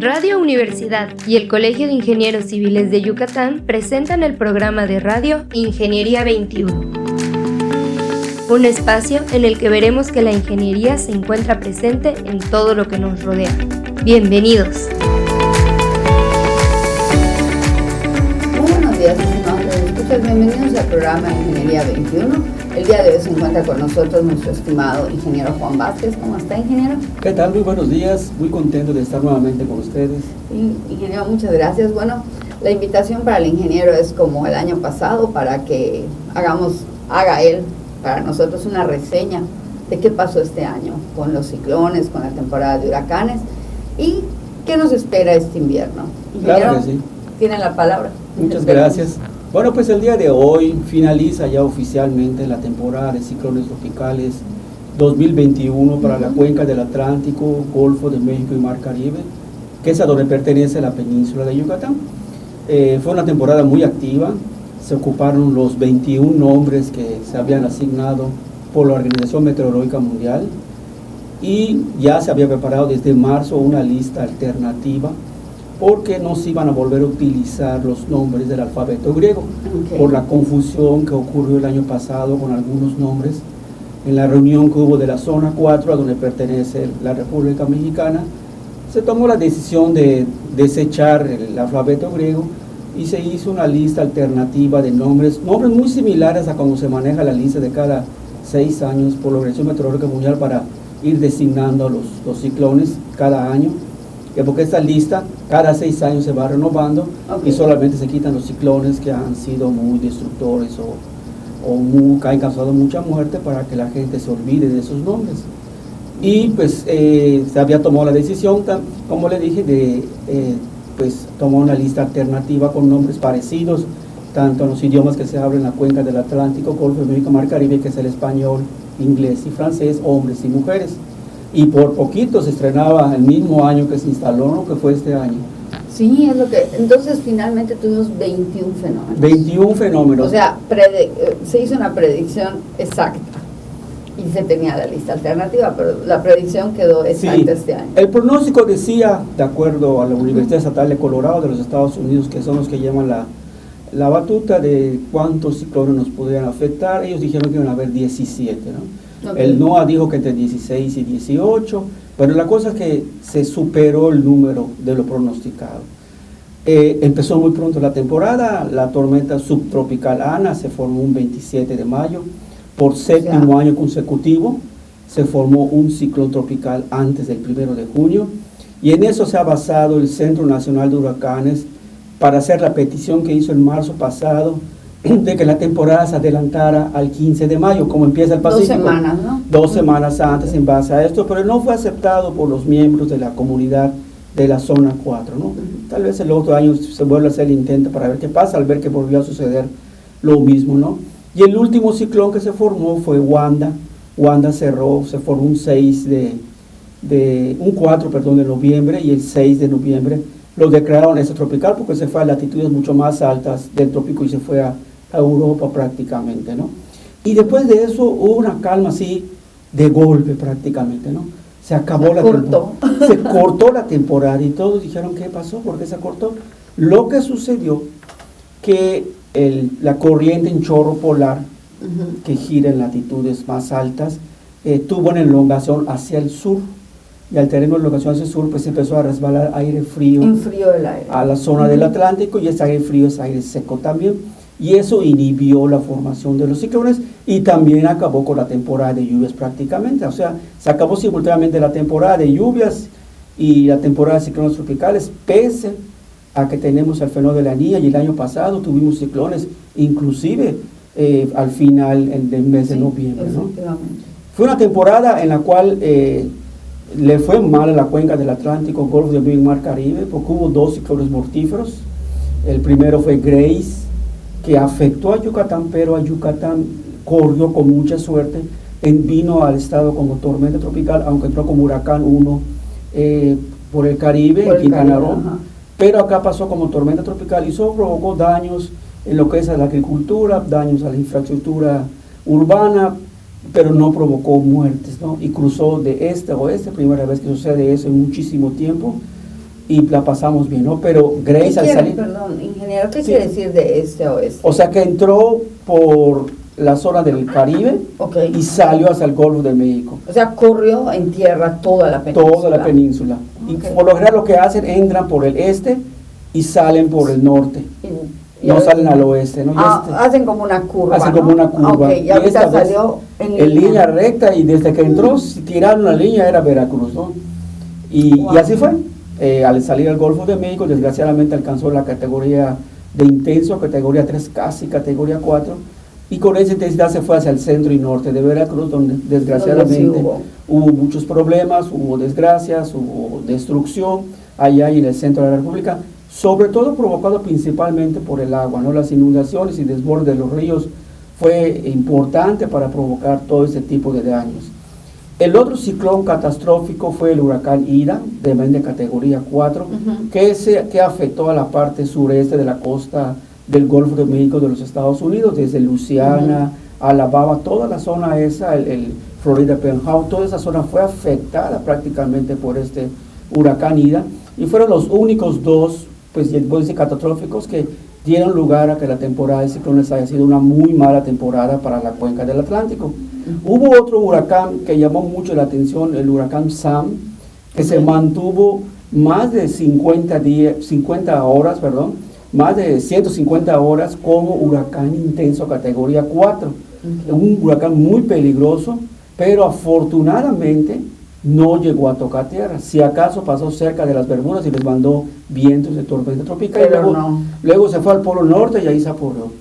Radio Universidad y el Colegio de Ingenieros Civiles de Yucatán presentan el programa de radio Ingeniería 21. Un espacio en el que veremos que la ingeniería se encuentra presente en todo lo que nos rodea. Bienvenidos. Muy buenos días, estimados escuchas. Bienvenidos al programa Ingeniería 21. El día de hoy se encuentra con nosotros nuestro estimado ingeniero Juan Vázquez. ¿Cómo está, ingeniero? ¿Qué tal? Muy buenos días. Muy contento de estar nuevamente con ustedes. Sí, ingeniero, muchas gracias. Bueno, la invitación para el ingeniero es como el año pasado para que haga él para nosotros una reseña de qué pasó este año con los ciclones, con la temporada de huracanes y qué nos espera este invierno. Ingeniero, claro que sí. Tiene la palabra. Muchas gracias. Bueno, pues el día de hoy finaliza ya oficialmente la temporada de ciclones tropicales 2021 para la cuenca del Atlántico, Golfo de México y Mar Caribe, que es a donde pertenece la península de Yucatán. Fue una temporada muy activa, se ocuparon los 21 nombres que se habían asignado por la Organización Meteorológica Mundial y ya se había preparado desde marzo una lista alternativa porque no se iban a volver a utilizar los nombres del alfabeto griego, por la confusión que ocurrió el año pasado con algunos nombres. En la reunión que hubo de la zona 4, a donde pertenece la República Mexicana, se tomó la decisión de desechar el alfabeto griego y se hizo una lista alternativa de nombres muy similares a cómo se maneja la lista de cada 6 años por la Organización Meteorológica Mundial para ir designando los ciclones cada año. Porque esta lista cada 6 años se va renovando y solamente se quitan los ciclones que han sido muy destructores o que han causado mucha muerte para que la gente se olvide de esos nombres. Y pues se había tomado la decisión, como le dije, pues tomó una lista alternativa con nombres parecidos, tanto en los idiomas que se hablan en la cuenca del Atlántico, Golfo de México, Mar Caribe, que es el español, inglés y francés, hombres y mujeres. Y por poquito se estrenaba el mismo año que se instaló, ¿no? Que fue este año. Sí, es lo que... Entonces, finalmente tuvimos 21 fenómenos. 21 fenómenos. O sea, se hizo una predicción exacta y se tenía la lista alternativa, pero la predicción quedó exacta este año. El pronóstico decía, de acuerdo a la Universidad Estatal de Colorado de los Estados Unidos, que son los que llevan la batuta de cuántos ciclones nos podrían afectar, ellos dijeron que iban a haber 17, ¿no? El NOAA dijo que entre 16 y 18, pero la cosa es que se superó el número de lo pronosticado. Empezó muy pronto la temporada, la tormenta subtropical Ana se formó un 27 de mayo, por 7º año consecutivo se formó un ciclón tropical antes del 1 de junio, y en eso se ha basado el Centro Nacional de Huracanes para hacer la petición que hizo en marzo pasado, de que la temporada se adelantara al 15 de mayo, como empieza el Pacífico. 2 semanas, ¿no? 2 semanas antes en base a esto, pero no fue aceptado por los miembros de la comunidad de la zona 4, ¿no? Tal vez el otro año se vuelva a hacer el intento para ver qué pasa, al ver que volvió a suceder lo mismo, ¿no? Y el último ciclón que se formó fue Wanda. Wanda se formó un 4 de noviembre, y el 6 de noviembre lo declararon extratropical porque se fue a latitudes mucho más altas del trópico y se fue a Europa prácticamente, ¿no? Y después de eso hubo una calma así de golpe prácticamente, ¿no? Se acabó la temporada. Se cortó la temporada y todos dijeron, ¿qué pasó? ¿Por qué se cortó? Lo que sucedió que la corriente en chorro polar que gira en latitudes más altas tuvo una elongación hacia el sur, y al tener una elongación hacia el sur pues empezó a resbalar aire frío, el aire a la zona del Atlántico, y ese aire frío es aire seco también. Y eso inhibió la formación de los ciclones y también acabó con la temporada de lluvias prácticamente. O sea, se acabó simultáneamente la temporada de lluvias y la temporada de ciclones tropicales, pese a que tenemos el fenómeno de la Niña, y el año pasado tuvimos ciclones, inclusive al final del mes de noviembre, ¿no? Fue una temporada en la cual le fue mal a la cuenca del Atlántico, Golfo de México y Mar Caribe, porque hubo 2 ciclones mortíferos. El primero fue Grace, que afectó a Yucatán, pero a Yucatán corrió con mucha suerte, vino al estado como tormenta tropical, aunque entró como huracán 1 por el Caribe, en Quintana Roo, pero acá pasó como tormenta tropical y eso provocó daños en lo que es a la agricultura, daños a la infraestructura urbana, pero no provocó muertes, ¿no? Y cruzó de este a oeste, primera vez que sucede eso en muchísimo tiempo, y la pasamos bien, ¿no? Pero Grace al salir... Perdón, ingeniero, ¿qué Sí. quiere decir de este a oeste? O sea que entró por la zona del Caribe Ok. y salió hacia el Golfo de México. O sea, corrió en tierra toda la península. Toda la península. Y Ok. por lo general lo que hacen, entran por el este y salen por el norte. Y No ahora- salen al oeste, ¿no? Y hacen como una curva, hacen ¿no? como una curva. Ok, y ahorita esta vez salió en línea recta, y desde que entró, si tiraron la línea, era Veracruz, ¿no? Y Wow. y así fue. Al salir al Golfo de México, desgraciadamente alcanzó la categoría de intenso, categoría 3, casi categoría 4, y con esa intensidad se fue hacia el centro y norte de Veracruz, donde desgraciadamente Donde sí hubo muchos problemas, hubo desgracias, hubo destrucción allá y en el centro de la República, sobre todo provocado principalmente por el agua, ¿no? Las inundaciones y desbordes de los ríos fue importante para provocar todo ese tipo de daños. El otro ciclón catastrófico fue el huracán Ida, de categoría 4, Ujú. que afectó a la parte sureste de la costa del Golfo de México de los Estados Unidos, desde Luisiana, Alabama, toda la zona esa, el Florida Panhandle, toda esa zona fue afectada prácticamente por este huracán Ida, y fueron los únicos dos, pues, catastróficos que dieron lugar a que la temporada de ciclones haya sido una muy mala temporada para la cuenca del Atlántico. Hubo otro huracán que llamó mucho la atención, el huracán Sam, que se mantuvo más de 50 horas, más de 150 horas como huracán intenso categoría 4. Un huracán muy peligroso, pero afortunadamente no llegó a tocar tierra. Si acaso pasó cerca de las Bermudas y les mandó vientos de tormenta tropical, y Pero luego, no. luego se fue al Polo Norte y ahí se apurrió.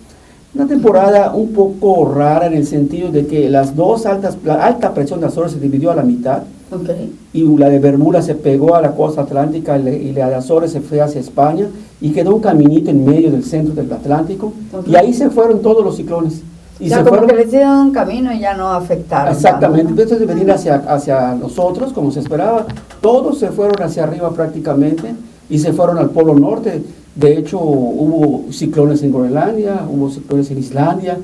Una temporada un poco rara en el sentido de que las dos la alta presión de Azores se dividió a la mitad, Ok. y la de Bermuda se pegó a la costa atlántica, y la de Azores se fue hacia España y quedó un caminito en medio del centro del Atlántico, Ok. y ahí se fueron todos los ciclones. Y Ya se como fueron, que les dieron un camino y ya no afectaron. exactamente, tanto, ¿no? entonces de venir hacia nosotros, como se esperaba, todos se fueron hacia arriba prácticamente y se fueron al Polo Norte. De hecho, hubo ciclones en Groenlandia, hubo ciclones en Islandia,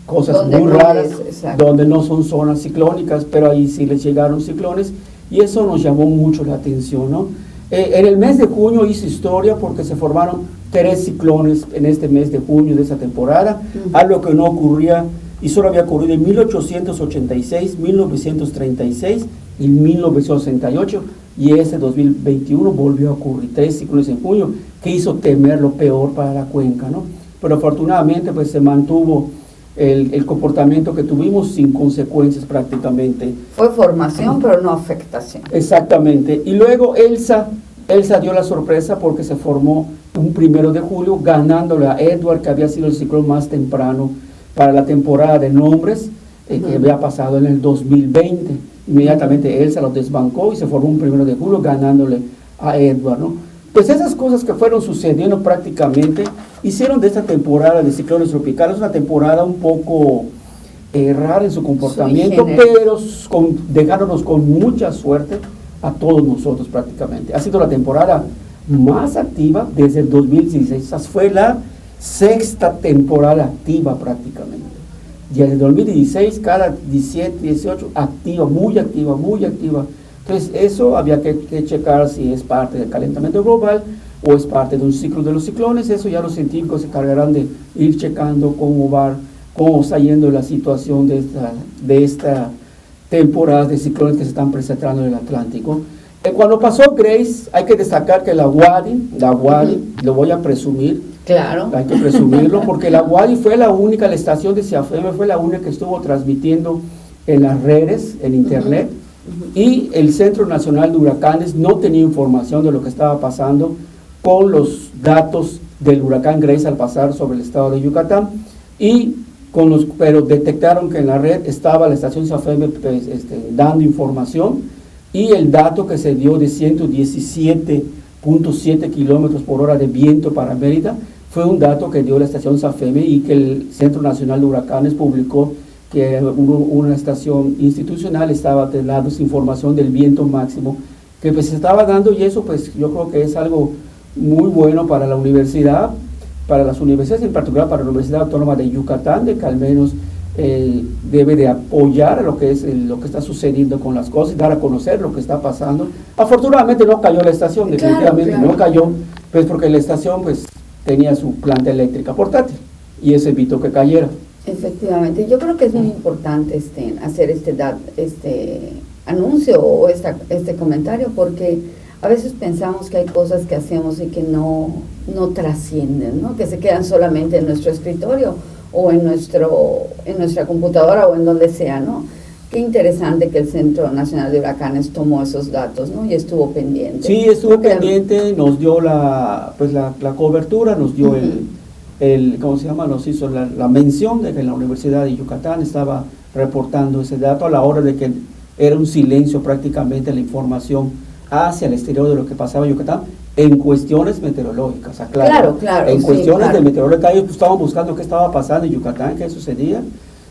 cosas Donde muy no raras, es, exacto. donde no son zonas ciclónicas, pero ahí sí les llegaron ciclones, y eso nos llamó mucho la atención, ¿no? En el mes de junio hizo historia porque se formaron 3 ciclones en este mes de junio de esa temporada, algo que no ocurría y solo había ocurrido en 1886, 1936 y 1968, y ese 2021 volvió a ocurrir 3 ciclones en junio, que hizo temer lo peor para la cuenca, ¿no? Pero afortunadamente pues se mantuvo el comportamiento que tuvimos sin consecuencias prácticamente. Fue formación, pero no afectación. Exactamente. Y luego Elsa dio la sorpresa porque se formó un 1 de julio, ganándole a Edward, que había sido el ciclón más temprano para la temporada de nombres, que había pasado en el 2020. Inmediatamente Elsa lo desbancó y se formó un 1 de julio ganándole a Edward, ¿no? Pues esas cosas que fueron sucediendo prácticamente hicieron de esta temporada de ciclones tropicales una temporada un poco rara en su comportamiento, Sui generis. pero dejándonos con mucha suerte a todos nosotros prácticamente. Ha sido la temporada más activa desde el 2016, esa fue la 6ª temporada activa prácticamente. Y desde el 2016, cada 17, 18, activa, muy activa, muy activa. Entonces eso había que checar si es parte del calentamiento global o es parte de un ciclo de los ciclones. Eso ya los científicos se encargarán de ir checando cómo está yendo la situación de esta temporada de ciclones que se están presentando en el Atlántico. Cuando pasó Grace, hay que destacar que la Wadi, lo voy a presumir, Claro. hay que presumirlo, porque la Wadi fue la única, la estación de CIAFM fue la única que estuvo transmitiendo en las redes, en internet, y el Centro Nacional de Huracanes no tenía información de lo que estaba pasando con los datos del huracán Grace al pasar sobre el estado de Yucatán, pero detectaron que en la red estaba la estación CIAFM dando información, y el dato que se dio de 117.7 kilómetros por hora de viento para Mérida fue un dato que dio la estación CIAFM y que el Centro Nacional de Huracanes publicó, que una estación institucional estaba dando esa información del viento máximo que pues se estaba dando, y eso pues yo creo que es algo muy bueno para la universidad, para las universidades, en particular para la Universidad Autónoma de Yucatán, de que al menos debe de apoyar lo que está sucediendo con las cosas y dar a conocer lo que está pasando. Afortunadamente no cayó la estación, definitivamente no cayó, pues porque la estación pues tenía su planta eléctrica portátil y eso evitó que cayera. Efectivamente, yo creo que es muy importante hacer este anuncio o este comentario, porque a veces pensamos que hay cosas que hacemos y que no trascienden, ¿no? Que se quedan solamente en nuestro escritorio o en nuestra computadora o en donde sea, ¿no? Qué interesante que el Centro Nacional de Huracanes tomó esos datos, ¿no? Y estuvo pendiente. Sí, estuvo pendiente, nos dio la cobertura, nos dio ¿cómo se llama? Nos hizo la mención de que la Universidad de Yucatán estaba reportando ese dato a la hora de que era un silencio prácticamente la información hacia el exterior de lo que pasaba en Yucatán en cuestiones meteorológicas, claro, en cuestiones de meteorología. Ellos estaban buscando qué estaba pasando en Yucatán, qué sucedía,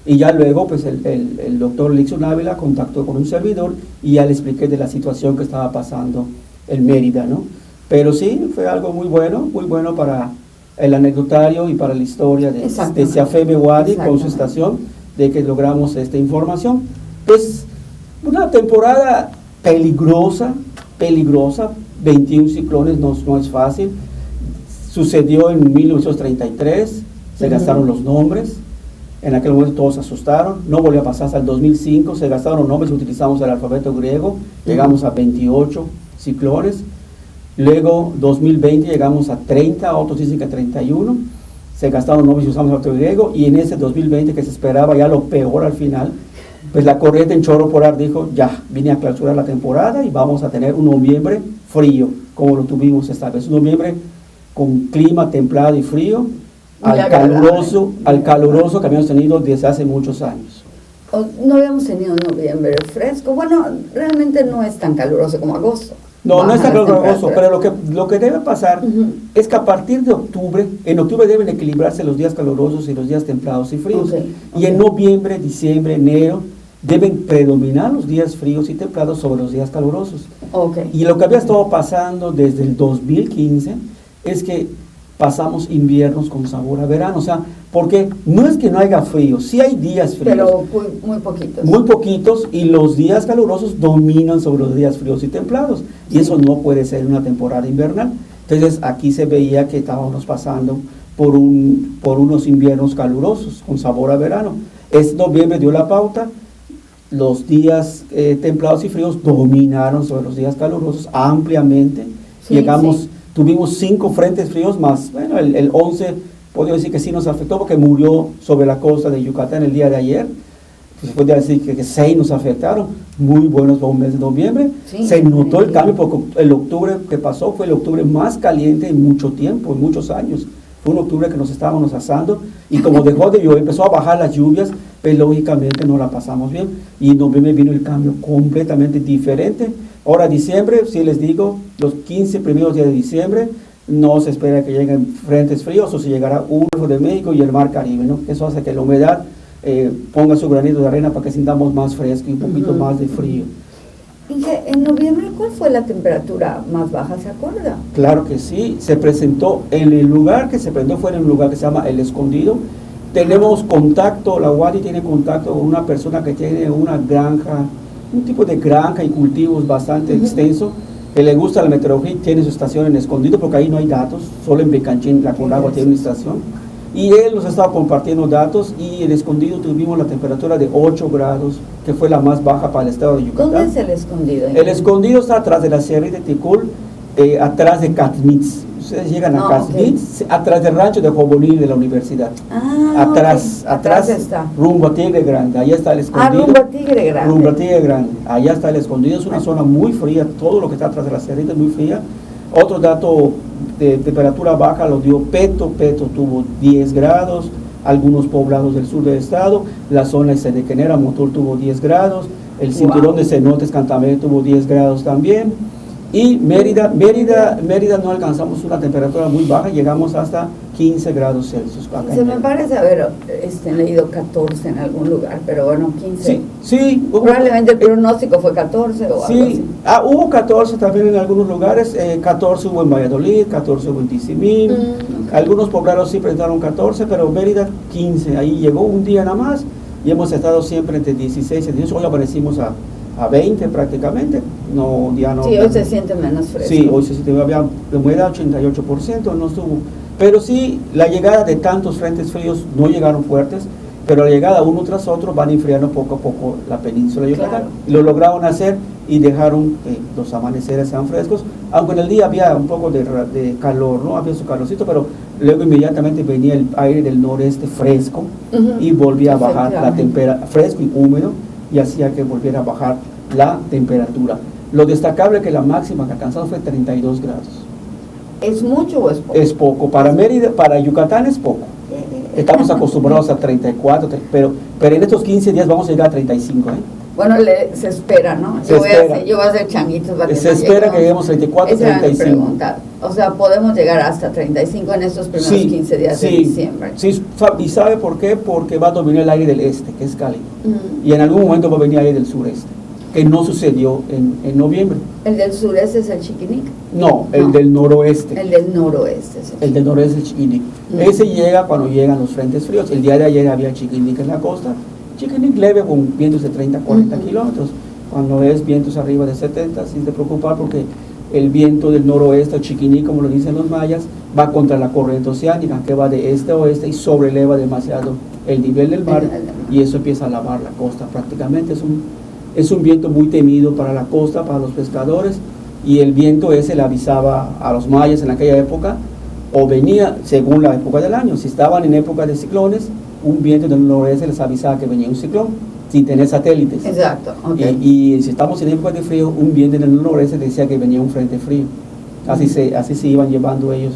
y ya luego pues el doctor Lixon Ávila contactó con un servidor y ya le expliqué de la situación que estaba pasando en Mérida, ¿no? Pero sí, fue algo muy bueno para el anecdotario y para la historia de CAFEME Wadi con su estación, de que logramos esta información. Pues una temporada peligrosa, 21 ciclones no es fácil. Sucedió en 1933, se gastaron los nombres, en aquel momento todos se asustaron, no volvió a pasar hasta el 2005, se gastaron los nombres, utilizamos el alfabeto griego, llegamos a 28 ciclones, luego 2020 llegamos a 30, otros dicen que 31, se gastaron los nombres y usamos el alfabeto griego, y en ese 2020 que se esperaba ya lo peor al final, pues la corriente en chorro polar dijo, ya, vine a clausurar la temporada y vamos a tener un noviembre frío, como lo tuvimos esta vez, un noviembre con clima templado y frío, al caluroso que habíamos tenido desde hace muchos años. No habíamos tenido un noviembre fresco, bueno, realmente no es tan caluroso como agosto. No es tan caluroso, pero lo que debe pasar es que a partir de octubre, en octubre deben equilibrarse los días calurosos y los días templados y fríos, y en noviembre, diciembre, enero, deben predominar los días fríos y templados sobre los días calurosos. Y lo que había estado pasando desde el 2015 es que pasamos inviernos con sabor a verano, o sea, porque no es que no haya frío, sí hay días fríos, pero muy poquitos. Muy poquitos, y los días calurosos dominan sobre los días fríos y templados, y eso no puede ser una temporada invernal. Entonces aquí se veía que estábamos pasando por unos inviernos calurosos con sabor a verano. Noviembre dio la pauta, los días templados y fríos dominaron sobre los días calurosos ampliamente. Tuvimos 5 frentes fríos más, bueno, el 11 podría decir que sí nos afectó porque murió sobre la costa de Yucatán el día de ayer. Pues se podría decir que 6 nos afectaron, muy buenos para un mes de noviembre. Se notó el cambio porque el octubre que pasó fue el octubre más caliente en mucho tiempo, en muchos años. Fue un octubre que nos estábamos asando y como dejó de llover, empezó a bajar las lluvias, pues lógicamente no la pasamos bien, y en noviembre vino el cambio completamente diferente. Ahora diciembre, si les digo, los 15 primeros días de diciembre, no se espera que lleguen frentes fríos, o se llegará un Golfo de México y el Mar Caribe, ¿no? Eso hace que la humedad ponga su granito de arena para que sintamos más fresco y un poquito más de frío. En noviembre, ¿cuál fue la temperatura más baja, se acuerda? Claro que sí, se presentó en el lugar que se presentó, fue en un lugar que se llama El Escondido. Tenemos contacto, la UADY tiene contacto con una persona que tiene una granja, un tipo de granja y cultivos bastante extenso, que le gusta la meteorología, tiene su estación en Escondido, porque ahí no hay datos, solo en Becanchín, la Conagua tiene una estación, y él nos estaba compartiendo datos, y en Escondido tuvimos la temperatura de 8 grados, que fue la más baja para el estado de Yucatán. ¿Dónde es El Escondido? El Escondido está atrás de la Sierra de Ticul, atrás de Catmitz. Ustedes llegan a Catmitz, atrás del rancho de Jobolín de la universidad. Atrás está. Rumbo a Tigre Grande, allá está El Escondido. Rumbo a Tigre Grande. Rumbo a Tigre Grande, allá está El Escondido, es una zona muy fría, todo lo que está atrás de la Sierra es muy fría. Otro dato de temperatura baja lo dio Peto tuvo 10 grados, algunos poblados del sur del estado, la zona de Senequenera, Motul tuvo 10 grados, el cinturón de cenotes Cantamé tuvo 10 grados también, y Mérida no alcanzamos una temperatura muy baja, llegamos hasta 15 grados Celsius. Se me parece haber leído 14 en algún lugar, pero bueno, 15. Sí. Probablemente el pronóstico fue 14 o algo así. Hubo 14 también en algunos lugares, 14 hubo en Valladolid, 14 hubo en Tizimín, algunos poblados sí presentaron 14, pero Mérida 15, ahí llegó un día nada más, y hemos estado siempre entre 16 y 18, hoy aparecimos a 20 prácticamente, no, ya no. Sí, hoy se siente menos fresco. Sí, hoy se siente, había la humedad 88%, no estuvo, pero sí, la llegada de tantos frentes fríos no llegaron fuertes, pero la llegada uno tras otro van enfriando poco a poco la península de Yucatán. Claro. Y lo lograron hacer y dejaron que los amaneceres sean frescos, aunque en el día había un poco de calor, ¿no? Había su calorcito, pero luego inmediatamente venía el aire del noreste fresco y volvía a bajar la temperatura, fresco y húmedo, y hacía que volviera a bajar la temperatura. Lo destacable es que la máxima que alcanzamos fue 32 grados. ¿Es mucho o es poco? Es poco. Para Mérida, para Yucatán es poco. Estamos acostumbrados a 34, pero en estos 15 días vamos a llegar a 35, ¿eh? Bueno, se espera, ¿no? Yo voy a hacer changuitos. Se espera que lleguemos a 34, esa 35. Era mi pregunta. O sea, podemos llegar hasta 35 en estos primeros 15 días de diciembre. Sí, ¿y sabe por qué? Porque va a dominar el aire del este, que es cálido. Y en algún momento va a venir el aire del sureste, que no sucedió en noviembre. ¿El del sureste es el Chiquinic? No, el del noroeste. El del noroeste. El del noroeste es el Chiquinic. Ese llega cuando llegan los frentes fríos. El día de ayer había Chiquinic en la costa. Chiquinic leve con vientos de 30 a 40 kilómetros. Cuando es vientos arriba de 70, sin te preocupar, porque el viento del noroeste, o Chiquinic, como lo dicen los mayas, va contra la corriente oceánica, que va de este a oeste y sobreleva demasiado el nivel del mar, y eso empieza a lavar la costa prácticamente. Es un viento muy temido para la costa, para los pescadores, y el viento ese le avisaba a los mayas en aquella época, o venía según la época del año. Si estaban en época de ciclones, un viento del noroeste les avisaba que venía un ciclón, sin tener satélites. Exacto. Okay. Y si estamos en época de frío, un viento del noroeste decía que venía un frente frío. Así se iban llevando ellos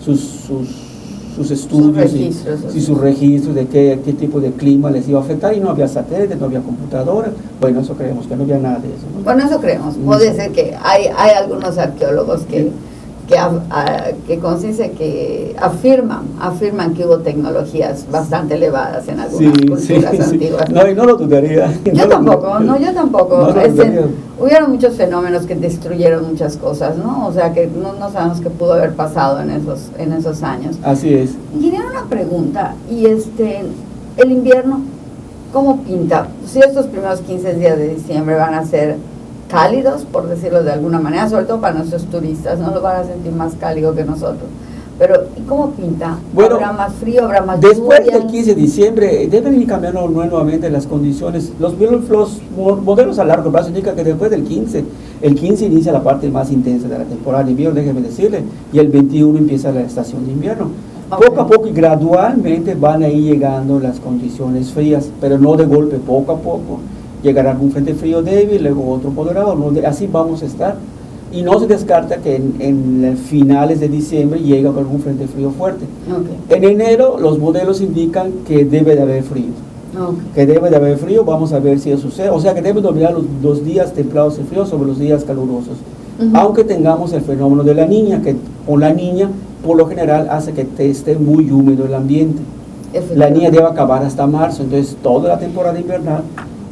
sus estudios y sus registros de qué tipo de clima les iba a afectar, y no había satélites, no había computadoras. Bueno, eso creemos que no había nada de eso, ¿no? Bueno, eso creemos. Puede ser que hay algunos arqueólogos que afirman que hubo tecnologías bastante elevadas en algunas culturas antiguas. No, y no lo dudaría. Yo tampoco. Hubieron muchos fenómenos que destruyeron muchas cosas, ¿no? O sea, que no sabemos qué pudo haber pasado en esos años. Así es. Ingeniero, una pregunta, y el invierno, ¿cómo pinta? Si estos primeros 15 días de diciembre van a ser cálidos, por decirlo de alguna manera, sobre todo para nuestros turistas, no lo van a sentir más cálido que nosotros. Pero, ¿y cómo pinta? Bueno, ¿habrá más frío, habrá más lluvia? Después del 15 de diciembre deben ir cambiando nuevamente las condiciones. Los modelos a largo plazo indican que después del 15, el 15 inicia la parte más intensa de la temporada de invierno, déjeme decirle, y el 21 empieza la estación de invierno. Okay. Poco a poco y gradualmente van a ir llegando las condiciones frías, pero no de golpe, poco a poco. Llegará algún frente frío débil, luego otro moderado, así vamos a estar. Y no se descarta que en finales de diciembre llegue algún frente frío fuerte. Okay. En enero los modelos indican que debe de haber frío. Okay. Que debe de haber frío, vamos a ver si eso sucede. O sea que deben dominar los días templados y fríos sobre los días calurosos. Aunque tengamos el fenómeno de la niña, que con la niña por lo general hace que esté muy húmedo el ambiente. La niña debe acabar hasta marzo, entonces toda la temporada invernal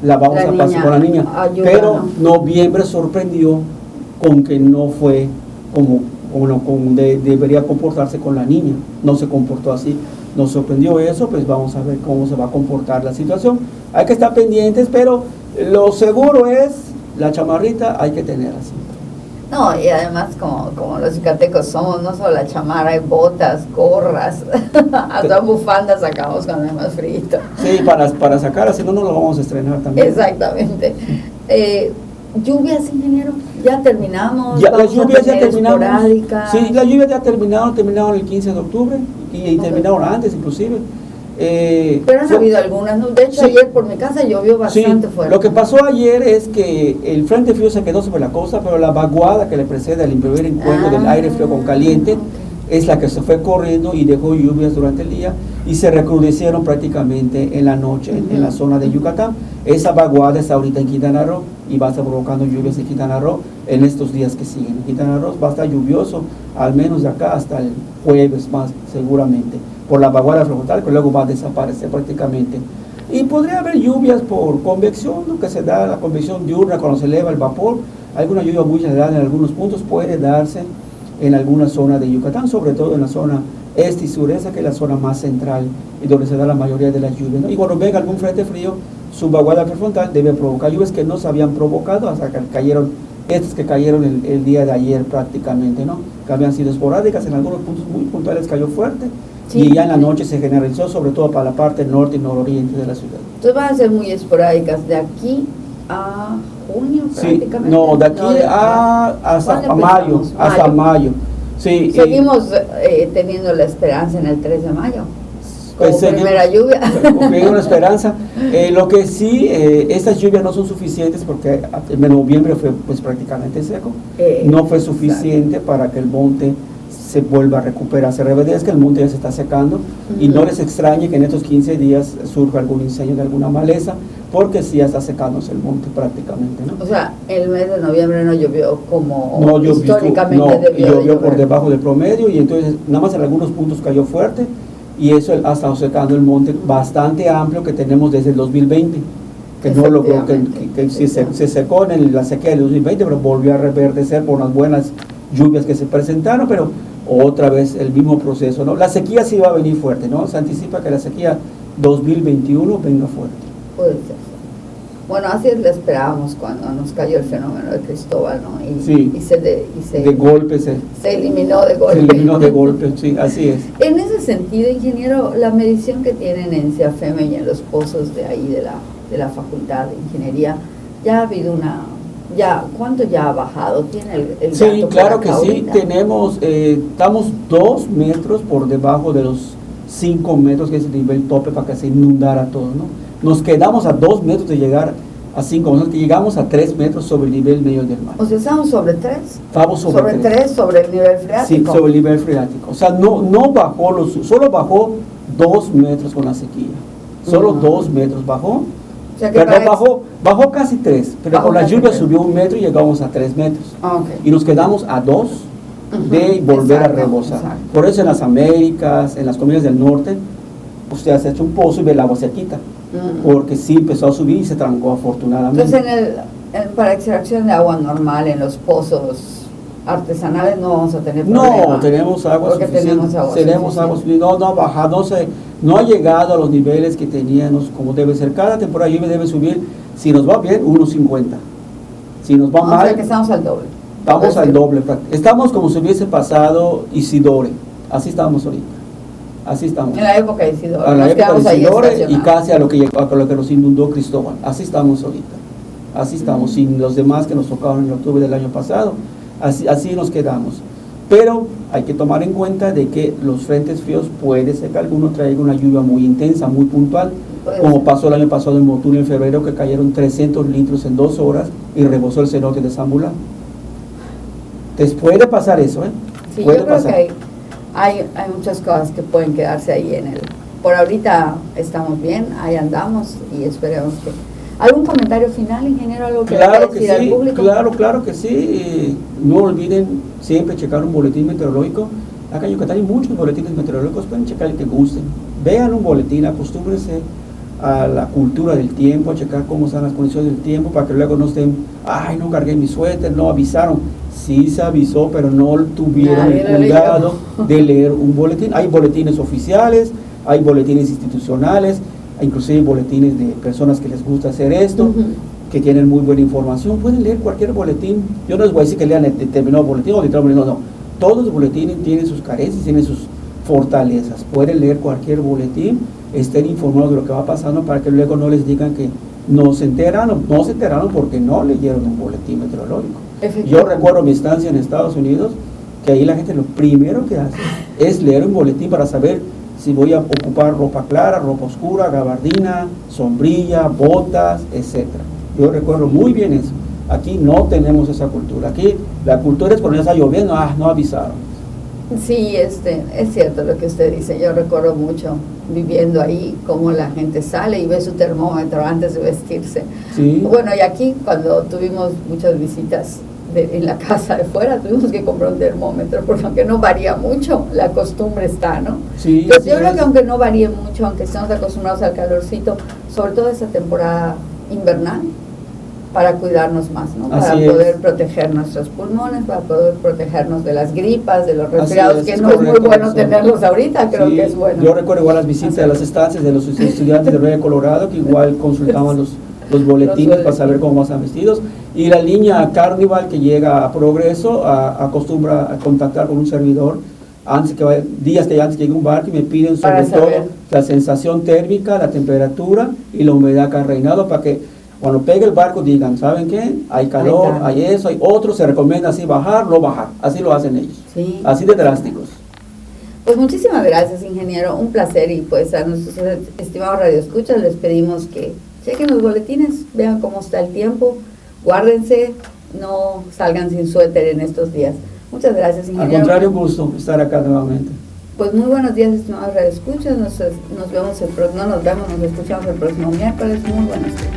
la vamos a pasar con la niña. Pero noviembre sorprendió con que no fue como debería comportarse con la niña. No se comportó así. Nos sorprendió eso, pues vamos a ver cómo se va a comportar la situación. Hay que estar pendientes, pero lo seguro es la chamarrita, hay que tenerla así. No, y además como los yucatecos somos, no solo la chamarra, hay botas, gorras, hasta bufandas sacamos cuando hay más frío. Sí, para sacar, así no nos lo vamos a estrenar también. Exactamente. ¿Lluvias, ingeniero? ¿Ya terminamos? Ya, las lluvias ya terminaron. Esporádicas. Sí, las lluvias ya terminaron el 15 de octubre y terminaron antes inclusive. Pero han habido algunas, ¿no? De hecho, sí, ayer por mi casa llovió bastante fuerte. Lo que pasó ayer es que el frente frío se quedó sobre la costa, pero la vaguada que le precede al primer encuentro del aire frío con caliente es la que se fue corriendo y dejó lluvias durante el día y se recrudecieron prácticamente en la noche en la zona de Yucatán. Esa vaguada está ahorita en Quintana Roo y va a estar provocando lluvias en Quintana Roo en estos días que siguen. En Quintana Roo va a estar lluvioso, al menos de acá hasta el jueves más seguramente, por la vaguada frontal, que luego va a desaparecer prácticamente. Y podría haber lluvias por convección, ¿no? Que se da la convección diurna cuando se eleva el vapor. Alguna lluvia muy general en algunos puntos puede darse en alguna zona de Yucatán, sobre todo en la zona este y sureste, que es la zona más central y donde se da la mayoría de las lluvias, ¿no? Y cuando venga algún frente frío, su vaguada prefrontal debe provocar lluvias que no se habían provocado hasta que cayeron, estas que cayeron el día de ayer prácticamente, ¿no? Que habían sido esporádicas, en algunos puntos muy puntuales cayó fuerte, sí, y ya en la noche se generalizó, sobre todo para la parte norte y nororiente de la ciudad. Entonces van a ser muy esporádicas de aquí a junio, sí, prácticamente. No, de aquí hasta mayo, hasta mayo. Sí, seguimos teniendo la esperanza en el 3 de mayo. Pues primera lluvia. Con una esperanza. Lo que sí, estas lluvias no son suficientes porque en noviembre fue pues prácticamente seco. No fue suficiente para que el monte se vuelva a recuperar, se reverdezca, el monte ya se está secando, y no les extrañe que en estos 15 días surja algún incendio de alguna maleza, porque sí ya está secándose el monte prácticamente, ¿no? O sea, el mes de noviembre no llovió como no llovió, históricamente llovió por debajo del promedio, y entonces nada más en algunos puntos cayó fuerte, y eso ha estado secando el monte bastante amplio que tenemos desde el 2020, que no logró, que sí se secó en la sequía del 2020, pero volvió a reverdecer por unas buenas lluvias que se presentaron, pero otra vez el mismo proceso, ¿no? La sequía sí va a venir fuerte, ¿no? Se anticipa que la sequía 2021 venga fuerte. Puede ser. Bueno, así la esperábamos cuando nos cayó el fenómeno de Cristóbal, ¿no? Y, sí, de golpe se eliminó de golpe. Se eliminó de golpe, sí, así es. En ese sentido, ingeniero, la medición que tienen en CIAFEME y en los pozos de ahí de la Facultad de Ingeniería, ya ha habido ¿cuánto ya ha bajado? ¿Tiene el sí, claro que sí, tenemos, estamos 2 metros por debajo de los 5 metros, que es el nivel tope para que se inundara todo, ¿no? Nos quedamos a 2 metros de llegar a 5 metros, que llegamos a 3 metros sobre el nivel medio del mar. O sea, ¿estamos sobre 3? Estamos sobre 3, sobre el nivel freático. Sí, sobre el nivel freático. O sea, no bajó, solo bajó 2 metros con la sequía. Solo 2 metros bajó. O sea, que bajó casi 3, pero con la lluvia subió 1 metro y llegamos a 3 metros. Okay. Y nos quedamos a 2 de volver a rebosar. Exacto. Por eso en las Américas, en las comunidades del norte, usted hace hecho un pozo y ve el agua se quita. Porque sí empezó a subir y se trancó afortunadamente. Entonces para extracción de agua normal en los pozos artesanales no vamos a tener problema. No, tenemos agua suficiente. Tenemos agua suficiente. No ha bajado, no ha llegado a los niveles que teníamos como debe ser. Cada temporada lluvia debe subir, si nos va bien, 1.50. Si nos va mal, o sea que estamos al doble. Estamos al doble. Estamos como si hubiese pasado Isidore. Así estamos ahorita. Así estamos. En la época de Isidore. A la época de Isidore y casi a lo que nos inundó Cristóbal. Así estamos ahorita. Así estamos, sin los demás que nos tocaron en octubre del año pasado. Así nos quedamos. Pero hay que tomar en cuenta de que los frentes fríos puede ser que alguno traiga una lluvia muy intensa, muy puntual, como pasó el año pasado en Motul en febrero, que cayeron 300 litros en 2 horas y rebosó el cenote de San Bulán. Entonces puede pasar eso, ¿eh? Sí, yo creo que hay muchas cosas que pueden quedarse ahí por ahorita estamos bien, ahí andamos y esperemos que... ¿Algún comentario final, ingeniero? ¿Algo que claro decir sí, al público? Claro que sí. No olviden siempre checar un boletín meteorológico. Acá en Yucatán hay muchos boletines meteorológicos, pueden checar el que gusten. Vean un boletín, acostúmbrense a la cultura del tiempo, a checar cómo están las condiciones del tiempo, para que luego no estén, no cargué mi suéter, no avisaron. Sí se avisó, pero no tuvieron el cuidado de leer un boletín. Hay boletines oficiales, hay boletines institucionales, inclusive boletines de personas que les gusta hacer esto, que tienen muy buena información. Pueden leer cualquier boletín. Yo no les voy a decir que lean determinado boletín o determinado, no. Todos los boletines tienen sus carencias, tienen sus fortalezas. Pueden leer cualquier boletín, estén informados de lo que va pasando, para que luego no les digan que no se enteraron porque no leyeron un boletín meteorológico. Yo recuerdo mi estancia en Estados Unidos, que ahí la gente lo primero que hace es leer un boletín para saber si voy a ocupar ropa clara, ropa oscura, gabardina, sombrilla, botas, etc. Yo recuerdo muy bien eso. Aquí no tenemos esa cultura. Aquí la cultura es cuando ya está lloviendo, no avisaron. Sí, es cierto lo que usted dice. Yo recuerdo mucho viviendo ahí cómo la gente sale y ve su termómetro antes de vestirse. Sí. Bueno, y aquí cuando tuvimos muchas visitas en la casa de fuera, tuvimos que comprar un termómetro, porque aunque no varía mucho, la costumbre está, ¿no? Sí, entonces yo creo que aunque no varíe mucho, aunque estemos acostumbrados al calorcito, sobre todo esta temporada invernal, para cuidarnos más, ¿no? Para poder proteger nuestros pulmones, para poder protegernos de las gripas, de los resfriados, que no es muy bueno tenerlos ahorita, creo que es bueno. Yo recuerdo igual las visitas de las estancias de los estudiantes de Río Colorado, que igual consultaban los boletines para saber cómo están vestidos, y la línea Carnival que llega a Progreso acostumbra a contactar con un servidor antes que llegue un barco y me piden sobre todo la sensación térmica, la temperatura y la humedad que ha reinado, para que cuando pegue el barco digan, ¿saben qué? Hay calor, hay eso, hay otro, se recomienda así bajar, no bajar, así lo hacen ellos, así de drásticos. Pues muchísimas gracias, ingeniero, un placer, y pues a nuestros estimados radioescuchas les pedimos que chequen los boletines, vean cómo está el tiempo, guárdense, no salgan sin suéter en estos días. Muchas gracias, ingeniero. Al contrario, un gusto estar acá nuevamente. Pues muy buenos días, estimados radioescuchas, nos escuchamos el próximo miércoles. Muy buenos días.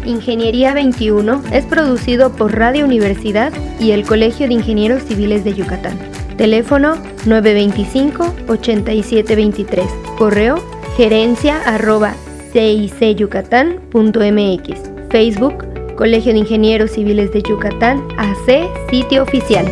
Ingeniería 21 es producido por Radio Universidad y el Colegio de Ingenieros Civiles de Yucatán. Teléfono 925-8723. Correo gerencia@cicyucatán.mx. Facebook Colegio de Ingenieros Civiles de Yucatán AC, sitio oficial.